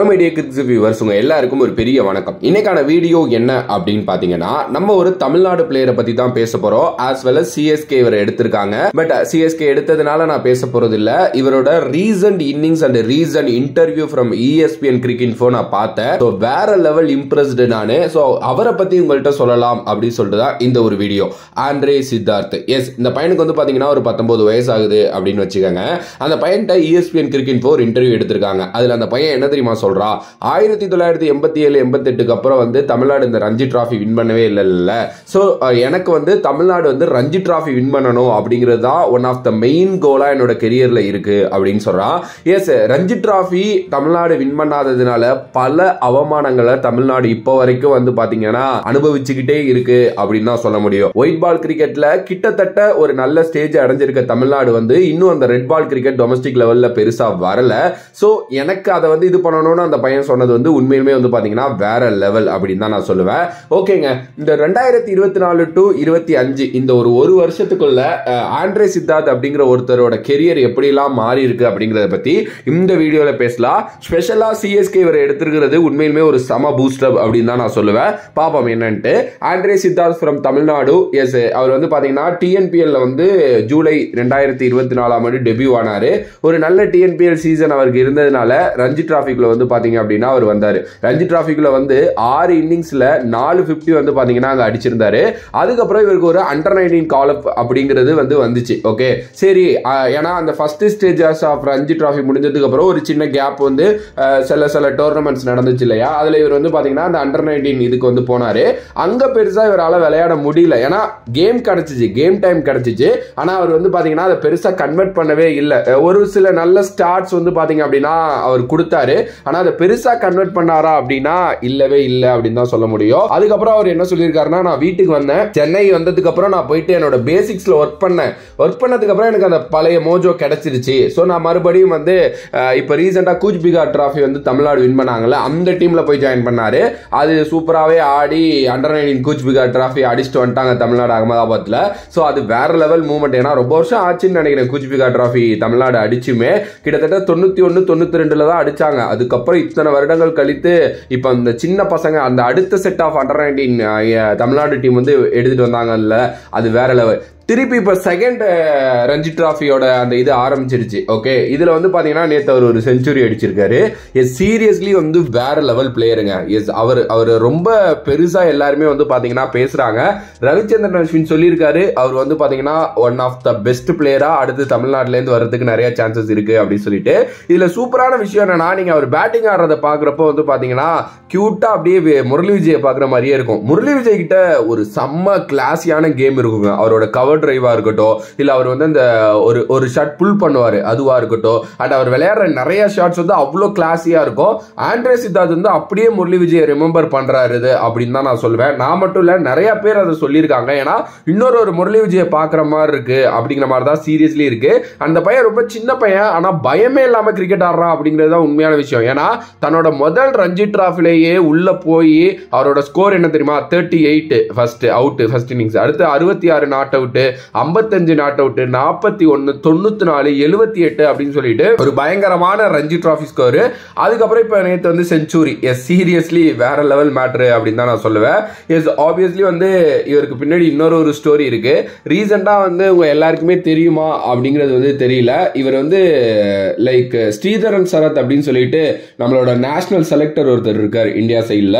Media cricket viewers உங்க எல்லாருக்கும் ஒரு பெரிய வணக்கம். இன்னைக்கான வீடியோ என்ன அப்படின்னு பாத்தீங்கன்னா, நம்ம ஒரு தமிழ்நாடு பிளேயரை பத்தி தான் பேச போறோம். as well as CSK இவரை எடுத்திருக்காங்க. பட் CSK எடுத்ததுனால நான் பேச போறது இல்ல. இவரோட recent innings and recent interview from ESPN cricket info நான் பார்த்தேன். ஸோ வேற லெவல் இம்ப்ரெஸ்டு நானு. ஸோ அவரை பத்தி உங்கள்கிட்ட சொல்லலாம் அப்படின்னு சொல்லிட்டு தான் இந்த ஒரு வீடியோ. ஆண்ட்ரே சித்தார்த், எஸ், இந்த பையனுக்கு வந்து பாத்தீங்கன்னா ஒரு 19 வயசு ஆகுது அப்படின்னு வச்சுக்கோங்க. அந்த பையன்கிட்ட ESPN கிரிக்கெட் இன்ஃபோ ஒரு இன்டர்வியூ எடுத்திருக்காங்க. அதுல அந்த பையன் என்ன தெரியுமா சொல்றா, 1987-88 அப்புறம் வந்து தமிழ்நாடு இந்த ரஞ்சி டிராஃபி வின் பண்ணவே இல்ல. சோ எனக்கு வந்து தமிழ்நாடு வந்து ரஞ்சி டிராஃபி வின் பண்ணணும் அப்படிங்கிறது தான் ஒன் ஆஃப் த மெயின் கோலா என்னோட கெரியர்ல இருக்கு அப்படின்னு சொல்றான். Yes, Ranji trophy Tamil Nadu win பண்ணாததுனால பல அவமானங்களை தமிழ்நாடு இப்போ வரைக்கும் வந்து பாத்தீங்கன்னா அனுபவிச்சுக்கிட்டே இருக்கு அப்படின்னு தான் சொல்ல முடியும். ஒயிட் பால் கிரிக்கெட்ல கிட்டத்தட்ட ஒரு நல்ல ஸ்டேஜ் அடைஞ்சிருக்க தமிழ்நாடு வந்து இன்னும் அந்த ரெட் பால் கிரிக்கெட் டொமஸ்டிக் லெவல்ல பெருசா வரல. சோ எனக்கு அதை வந்து இது பண்ணணும்னு அந்த பையன் சொன்னது வந்து உண்மையுமே வந்து பாத்தீங்கன்னா வேற லெவல் அப்படின்னு தான் நான் சொல்லுவேன். ஓகேங்க, இந்த 2024 to 25 இந்த ஒரு வருஷத்துக்குள்ள ஆண்ட்ரே சித்தார்த் அப்படிங்கிற ஒருத்தரோட கெரியர் எப்படி எல்லாம் மாறி இருக்கு அப்படிங்கறத பத்தி இந்த வீடியோல பேசலாம். ஸ்பெஷலா CSK இவரை எடுத்திருக்கிறது உண்மையிலுமே ஒரு சம பூஸ்டப் அப்படின்னு தான் நான் சொல்லுவேன். பாப்போம் என்னன்ட்டு. ஆண்ட்ரே சித்தார்த் ஃப்ரம் தமிழ்நாடு. எஸ், அவர் வந்து பாத்தீங்கன்னா TNPL வந்து ஜூலை 2024 டெபியூ ஆனாரு. ஒரு நல்ல TNPL சீசன் அவருக்கு இருந்ததுனால ரஞ்சி டிராஃபிக்ல வந்து பாத்தீங்க அப்படின்னா அவர் வந்தாரு. ரஞ்சி டிராஃபிக்ல வந்து 6 இன்னிங்ஸ்ல 450 வந்து பாத்தீங்கன்னா அங்க அடிச்சிருந்தாரு. அதுக்கப்புறம் இவருக்கு ஒரு அண்டர்-19 கால் அப் அப்படிங்கிறது வந்து வந்துச்சு. ஓகே, சரி, ஏன்னா அந்த first stage of Ranji trophy முடிஞ்சதுக்கு அப்புறம் ஒரு சின்ன கேப் வந்து சில டோர்னமெண்ட்ஸ் நடந்துச்சு இல்லையா, அதுல இவர் வந்து பாத்தீங்கன்னா அந்த அண்டர்-19 இதுக்கு வந்து போனாரு. அங்க பெருசா இவரால விளையாட முடியல. ஏன்னா கேம் கிடைச்சிச்சு, கேம் டைம் கிடைச்சிச்சு. ஆனா அவர் வந்து பாத்தீங்கன்னா அதை பெருசா கன்வெர்ட் பண்ணவே இல்லை. ஒரு சில நல்ல ஸ்டார்ட்ஸ் வந்து பாத்தீங்க அப்படின்னா அவர் கொடுத்தாரு. ஆனா அதை பெருசா கன்வெர்ட் பண்ணாரா அப்படின்னா இல்லவே இல்ல அப்படின்னு தான் சொல்ல முடியும். அதுக்கப்புறம் அவர் என்ன சொல்லியிருக்காருன்னா, நான் வீட்டுக்கு வந்தேன், சென்னை வந்ததுக்கு அப்புறம் நான் போயிட்டு என்னோட பேசிக்ஸ்ல ஒர்க் பண்ணதுக்கு அப்புறம் எனக்கு அந்த பழைய மோஜோ கிடைச்சிருச்சு. சோ நான் மறுபடியும் வந்து இப்ப ரீசெண்டா கூச் பிகார் டிராஃபி வந்து தமிழ்நாடு வின் பண்ணாங்கல்ல, அந்த டீம்ல போய் ஜாயின் பண்ணாரு. அது சூப்பராவே ஆடி அண்டர்-19 கூச் பிகார் டிராஃபி அடிச்சுட்டு வந்துட்டாங்க தமிழ்நாடு அகமதாபாத்ல. சோ அது வேற லெவல் மூவ்மெண்ட். ஏன்னா ரொம்ப வருஷம் ஆச்சுன்னு நினைக்கிறேன் கூச் பிகார் டிராஃபி தமிழ்நாடு அடிச்சுமே. கிட்டத்தட்ட 91-92 தான் அடிச்சாங்க. அதுக்கப்புறம் இத்தனை வருடங்கள் கழித்து இப்ப இந்த சின்ன பசங்க அந்த அடுத்த செட் ஆஃப் அண்டர்-19 தமிழ்நாடு டீம் வந்து எடுத்துட்டு வந்தாங்கல்ல, அது வேற லெவல். திருப்பி இப்ப செகண்ட் ரஞ்சி டிராஃபியோட அந்த இது ஆரம்பிச்சிருச்சு. ஓகே, இதுல வந்து பாத்தீங்கன்னா நேத்து அவர் ஒரு செஞ்சுரி அடிச்சிருக்காரு. எஸ், சீரியஸ்லி வந்து வேற லெவல் பிளேயருங்க. எஸ், அவர் ரொம்ப பெருசா எல்லாருமே வந்து பாத்தீங்கன்னா பேசுறாங்க. ரவிச்சந்திரன் அஸ்வின் சொல்லியிருக்காரு, அவர் வந்து பாத்தீங்கன்னா ஒன் ஆஃப் த பெஸ்ட் பிளேயரா அடுத்து தமிழ்நாட்டுல இருந்து வர்றதுக்கு நிறைய சான்சஸ் இருக்கு அப்படின்னு சொல்லிட்டு. இதுல சூப்பரான விஷயம் என்னன்னா, நீங்க அவர் பேட்டிங் ஆடுறத பாக்குறப்போ வந்து பாத்தீங்கன்னா கியூட்டா அப்படியே முரளி விஜய் பாக்குற மாதிரியே இருக்கும். முரளி விஜய் கிட்ட ஒரு செம்ம கிளாஸியான கேம் இருக்குங்க. அவரோட கவர் டிரைவா இருக்கட்டும், இல்ல அவர் வந்து அந்த ஒரு ஷாட் புல் பண்ணுவாரு அதுவா இருக்கட்டும், அண்ட் அவர் விளையாடுற நிறைய ஷாட்ஸ் வந்து அவ்வளவு கிளாஸியா இருக்கும். ஆண்ட்ரே சித்தார்த் வந்து அப்படியே முரளி விஜய் ரிமெம்பர் பண்றாரு அப்படின்னு தான் நான் சொல்லுவேன். நான் மட்டும் இல்ல, நிறைய பேர் அதை சொல்லியிருக்காங்க. ஏன்னா இன்னொரு முரளி விஜயை பாக்குற மாதிரி இருக்கு அப்படிங்கிற மாதிரி தான் சீரியஸ்லி இருக்கு. அந்த பையன் ரொம்ப சின்ன பையன், ஆனா பயமே இல்லாம கிரிக்கெட் ஆடுறான் அப்படிங்கிறது தான் உண்மையான விஷயம். ஏன்னா தன்னோட முதல் ரஞ்சி டிராஃபிலேயே உள்ள போய் அவரோட ஸ்கோர் என்ன தெரியுமா, 38 ஃபர்ஸ்ட் இன்னிங்ஸ், அடுத்து 66 நாட் அவுட், 55 நாட் அவுட், 41, 94, 78 அப்படின்னு சொல்லிட்டு ஒரு பயங்கரமான ரஞ்சி டிராஃபி ஸ்கோர். அதுக்கப்புறம் இப்ப நேத்து வந்து செஞ்சுரி. எஸ், சீரியஸ்லி வேற லெவல் மேட்டர் அப்படின்னு தான் நான் சொல்லுவேன். எஸ், ஆப்வியஸ்லி வந்து இவருக்கு பின்னாடி இன்னொரு ஸ்டோரி இருக்கு. ரீசெண்டா வந்து உங்க எல்லாருக்குமே தெரியுமா அப்படிங்கிறது வந்து தெரியல. இவர் வந்து லைக் ஸ்ரீதரன் சரத் அப்படின்னு சொல்லிட்டு நம்மளோட நேஷனல் செலக்டர் ஒருத்தர் இருக்கார் இந்தியா சைட்ல.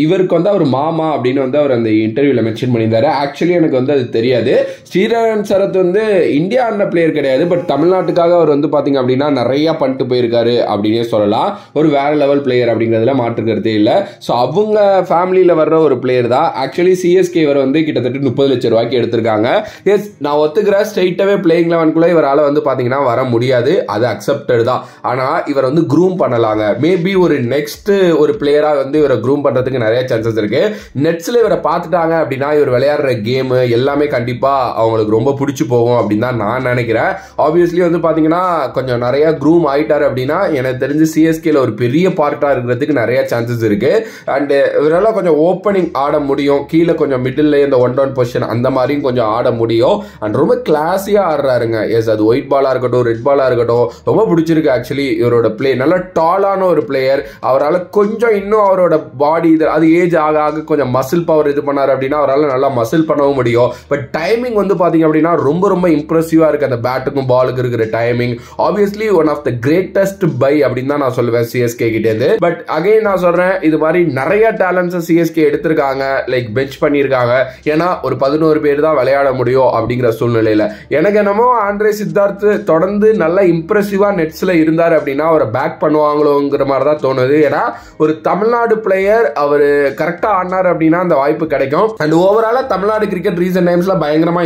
இவருக்கு வந்து அவர் மாமா அப்படின்னு வந்து அவர் அந்த இன்டர்வியூல மென்ஷன் பண்ணியிருந்தாரு. ஆக்சுவலி எனக்கு வந்து அது தெரியாது. ஸ்ரீதரன் சரத் வந்து இந்தியா ஆன பிளேயர் கிடையாது, பட் தமிழ்நாட்டுக்காக அவர் வந்து பாத்தீங்க அப்படின்னா நிறைய பண்ணிட்டு போயிருக்காரு அப்படின்னே சொல்லலாம். ஒரு வேற லெவல் பிளேயர் அப்படிங்கிறதுல மாற்றுக்கிறதே இல்லை. ஸோ அவங்க ஃபேமிலியில வர்ற ஒரு பிளேயர் தான். ஆக்சுவலி CSK இவர் வந்து கிட்டத்தட்ட 30 லட்சம் ரூபாய்க்கு எடுத்திருக்காங்க. எஸ், நான் ஒத்துக்கிறேன், ஸ்ட்ரைட்டாவே பிளேயிங் 11 இவரால் வந்து பாத்தீங்கன்னா வர முடியாது, அது அக்செப்டட் தான். ஆனா இவர் வந்து க்ரூம் பண்ணலாங்க. மேபி ஒரு நெக்ஸ்ட் ஒரு பிளேயரா வந்து இவரை க்ரூம் பண்றதுக்கு நிறைய சான்சஸ் இருக்கு. நெட்ஸ்ல இவரை பார்த்துட்டாங்க அப்படின்னா இவர் விளையாடுற கேம் நேம் எல்லாமே கண்டிப்பா அவங்களுக்கு ரொம்ப பிடிச்சி போகும் அப்படின்னு தான் நான் நினைக்கிறேன். ஆப்வியஸ்லி வந்து பாத்தீங்கன்னா கொஞ்சம் நிறைய க்ரூம் ஆயிட்டாரு அப்படின்னா எனக்கு தெரிஞ்சு சிஎஸ்கேல ஒரு பெரிய பார்ட்டா இருக்கிறதுக்கு நிறைய சான்சஸ் இருக்கு. அண்ட் இவரால் கொஞ்சம் ஓப்பனிங் ஆட முடியும், கீழே கொஞ்சம் மிடில் இந்த 1-down பொசிஷன் அந்த மாதிரியும் கொஞ்சம் ஆட முடியும். அண்ட் ரொம்ப கிளாஸியா ஆடுறாருங்க. எஸ், அது ஒயிட் பாலா இருக்கட்டும் ரெட் பாலா இருக்கட்டும் ரொம்ப பிடிச்சிருக்கு. ஆக்சுவலி இவரோட பிளே நல்ல டாலான ஒரு பிளேயர். அவரால் கொஞ்சம் இன்னும் அவரோட பாடி இது அது ஏஜ் ஆக ஆக கொஞ்சம் மசில் பவர் இது பண்ணாரு அப்படின்னா அவரால் நல்லா மசில் பண்ணவும் முடியும். பட் டைமிங் வந்து பாத்தீங்க அப்படின்னா ரொம்ப ரொம்ப இம்ப்ரெசிவா இருக்கு. அந்த பேட்டுக்கும் பாலுக்கு இருக்கிற timing obviously one of the greatest by அப்படின்னு தான் நான் சொல்லுவேன் சிஎஸ்கே கிட்ட இருந்து. பட் அகைன் நான் சொல்றேன், இது மாதிரி நிறைய டேலண்ட்ஸ் சிஎஸ்கே எடுத்திருக்காங்க, லைக் பெஞ்ச் பண்ணியிருக்காங்க. ஏன்னா ஒரு 11 பேர் தான் விளையாட முடியும் அப்படிங்கிற சூழ்நிலையில எனக்கு என்னமோ ஆண்ட்ரே சித்தார்த் தொடர்ந்து நல்ல இம்ப்ரெசிவா நெட்ஸ்ல இருந்தார் அப்படின்னா அவரை பேக் பண்ணுவாங்களோங்கிற மாதிரி தான் தோணுது. ஏன்னா ஒரு தமிழ்நாடு பிளேயர் அவர் கரெக்டா ஆடினார் அப்படின்னா அந்த வாய்ப்பு கிடைக்கும். அண்ட் ஓவராலா தமிழ்நாடு கிரிக்கெட் ரீசன்ட் டைம்ஸ்ல பயங்கரமா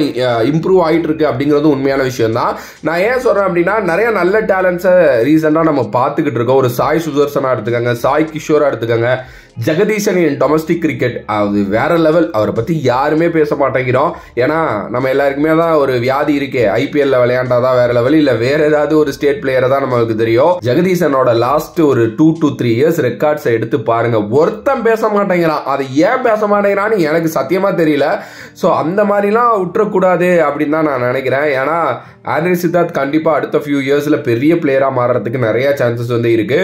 இம்ப்ரூவ் ஆயிட்டு இருக்கு அப்படிங்கிறது உண்மையான விஷயம் தான். நான் ஏன் சொல்றேன் அப்படின்னா நிறைய நல்ல டேலண்ட்ஸை ரீசெண்டா நம்ம பார்த்துக்கிட்டு இருக்கோம். ஒரு சாய் சுதர்சனா எடுத்துக்கங்க, சாய் கிஷோரா எடுத்துக்கங்க, ஜெகதீசன் இன் டொமஸ்டிக் கிரிக்கெட் அது வேற லெவல். அவரை பத்தி யாருமே பேச மாட்டேங்கிறோம். ஏன்னா நம்ம எல்லாருக்குமே தான் ஒரு வியாதி இருக்கே, ஐபிஎல்ல விளையாண்டாதான் வேற லெவல், இல்ல வேற ஏதாவது ஒரு ஸ்டேட் பிளேயரை தான் நமக்கு தெரியும். ஜெகதீசனோட லாஸ்ட் ஒரு 2 to 3 இயர்ஸ் ரெக்கார்ட்ஸை எடுத்து பாருங்க, ஒருத்தன் பேச மாட்டேங்கிறான். அதை ஏன் பேச மாட்டேங்கிறான்னு எனக்கு சத்தியமா தெரியல. ஸோ அந்த மாதிரிலாம் விட்டுறக்கூடாது அப்படின்னு தான் நான் நினைக்கிறேன். ஏன்னா ஆண்ட்ரே சித்தார்த் கண்டிப்பா அடுத்த ஃபியூ இயர்ஸ்ல பெரிய பிளேயரா மாறதுக்கு நிறைய சான்சஸ் வந்து இருக்கு.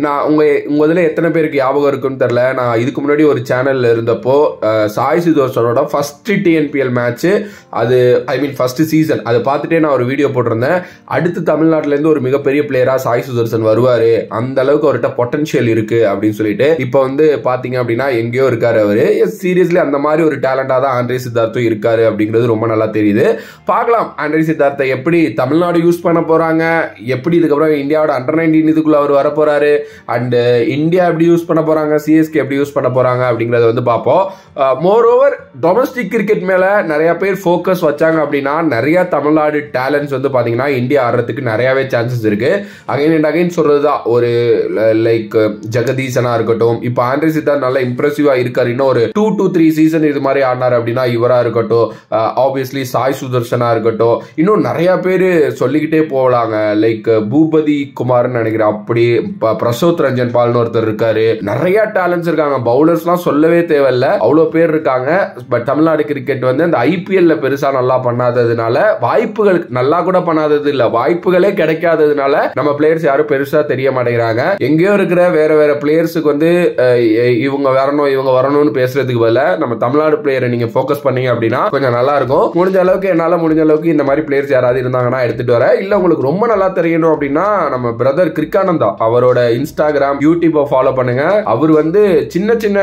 நான் உங்க இதுல எத்தனை பேருக்கு ஞாபகம் இருக்குன்னு தெரியல, நான் இதுக்கு முன்னாடி ஒரு சேனல்ல இருந்தப்போ சாய் சுதர்சனோட ஃபர்ஸ்ட் டிஎன்பிஎல் மேட்ச், அது ஐ மீன் ஃபர்ஸ்ட் சீசன், அதை பார்த்துட்டே நான் ஒரு வீடியோ போட்டிருந்தேன். அடுத்து தமிழ்நாட்டில இருந்து ஒரு மிகப்பெரிய பிளேயரா சாய் சுதர்சன் வருவாரு, அந்த அளவுக்கு அவர்கிட்ட பொட்டன்ஷியல் இருக்கு அப்படின்னு சொல்லிட்டு. இப்போ வந்து பாத்தீங்க அப்படின்னா எங்கேயோ இருக்காரு அவரு. சீரியஸ்லி அந்த மாதிரி ஒரு டேலண்டா தான் ஆண்ட்ரே சித்தார்த்தும் இருக்காரு அப்படிங்கிறது ரொம்ப நல்லா தெரியுது. பார்க்கலாம் ஆண்ட்ரே சித்தார்த் எப்படி தமிழ்நாடு யூஸ் பண்ண போறாங்க, எப்படி இதுக்கப்புறம் இந்தியாவோட அண்டர்-19 இதுக்குள்ள அவர் வர போறாரு, அண்ட் இந்தியா எப்படி யூஸ் பண்ண போறாங்க, சிஎஸ்கே எப்படி யூஸ் பண்ண போறாங்க அப்படிங்கறத வந்து பார்ப்போம். மோர் ஓவர் டொமஸ்டிக் கிரிக்கெட் மேல நிறைய பேர் ஃபோக்கஸ் வச்சாங்க அப்படின்னா நிறைய தமிழ்நாடு டேலண்ட்ஸ் வந்து பாத்தீங்கன்னா இந்தியா ஆடுறதுக்கு நிறையவே சான்சஸ் இருக்கு. அகைன் அண்ட் அகைன் சொல்றதுதான், ஒரு லைக் ஜெகதீசனா இருக்கட்டும், இப்போ ஆண்ட்ரே சித்தார்த் நல்ல இம்ப்ரெசிவா இருக்காரு. இன்னும் ஒரு 2 to 3 சீசன் இது மாதிரி ஆடினார் அப்படின்னா இவரா இருக்கட்டும், ஆப்வியஸ்லி சாய் சுதர்சனா இருக்கட்டும், இன்னும் நிறைய பேர் சொல்லிக்கிட்டே போகலாங்க. லைக் பூபதி குமார்னு நினைக்கிறேன், அப்படி பிரசோத் ரஞ்சன் பால்னு ஒருத்தர் இருக்காரு. நிறைய டேலண்ட்ஸ் இருக்காங்க, பவுலர்ஸ்லாம் சொல்லவே தேவையில்ல, அவ்வளோ பேர் இருக்காங்க. பட் தமிழ்நாடு கிரிக்கெட் வந்து அந்த ஐபிஎல்ல பெருசா நல்லா பண்ணாததுனால, வாய்ப்புகள் நல்லா கூட பண்ணாதது இல்ல, வாய்ப்புகளே கிடைக்காததுனால நம்ம பிளேயர்ஸ் யாரும் பெருசா தெரிய மாட்டேங்கிறாங்க. எங்கேயோ இருக்கிற வேற வேற பிளேயர்ஸுக்கு வந்து இவங்க வரணும் இவங்க வரணும்னு பேசுறதுக்கு பதிலா நம்ம தமிழ்நாடு பிளேயரை நீங்க ஃபோக்கஸ் பண்ணீங்க அப்படின்னா கொஞ்சம் நல்லா இருக்கும். முடிஞ்ச அளவுக்கு என்னால முடிஞ்ச அளவுக்கு இந்த மாதிரி பிளேயர்ஸ் யாராவது இருந்தாங்கன்னா எடுத்துட்டு வர. இல்ல உங்களுக்கு ரொம்ப நல்லா தெரியணும் அப்படின்னா நம்ம பிரதர் கிரிக்கானந்தா அவரோட இன்ஸ்டாகிராம் யூடியூப் ஃபாலோ பண்ணுங்க. அவர் வந்து சின்ன சின்ன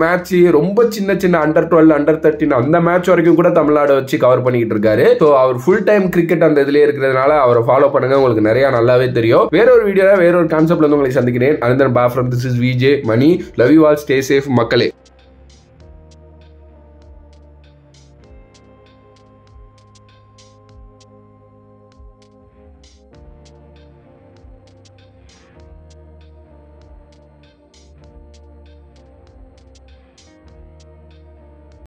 மேட்ச், ரொம்ப சின்ன சின்ன அண்டர்-12 அண்டர்-13 அந்த மேட்ச் வரைக்கும் கூட தமிழ்நாடு வச்சு கவர் பண்ணிட்டு இருக்காரு. ஸோ அவர் ஃபுல் டைம் கிரிக்கெட் அந்த இதுலயே இருக்கிறதுனால அவரை ஃபாலோ பண்ணுங்க, உங்களுக்கு நிறைய நல்லாவே தெரியும். வேற ஒரு வீடியோல வேற ஒரு கான்செப்ட்ல வந்து உங்களை சந்திக்கிறேன். அனந்தன் பா from this is VJ Mani. Love you all, stay safe மக்களே.